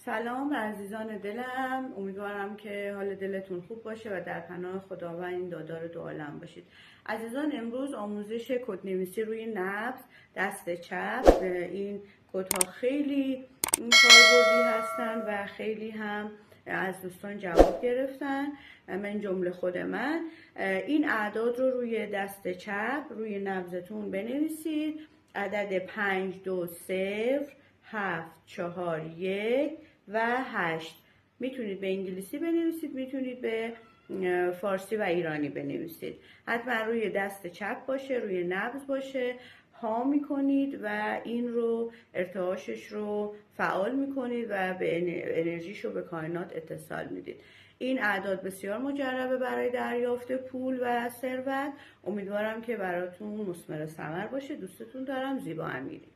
سلام عزیزان دلم، امیدوارم که حال دلتون خوب باشه و در پناه خداوند این دادار دو عالم باشید. عزیزان، امروز آموزش کدنویسی روی نبض دست چپ. این کدها خیلی کاربردی هستن و خیلی هم از دوستان جواب گرفتن، من جمله خود من. این اعداد رو روی دست چپ روی نبضتون بنویسید. عدد 5 2 0 7 4 1 و 8. میتونید به انگلیسی بنویسید، میتونید به فارسی و ایرانی بنویسید. حتما روی دست چپ باشه، روی نبض باشه. ها میکنید و این رو ارتعاشش رو فعال میکنید و به انرژیش رو به کائنات اتصال میدید. این اعداد بسیار مجربه برای دریافت پول و ثروت. امیدوارم که براتون مثمر ثمر باشه. دوستتون دارم. زیبا امیری.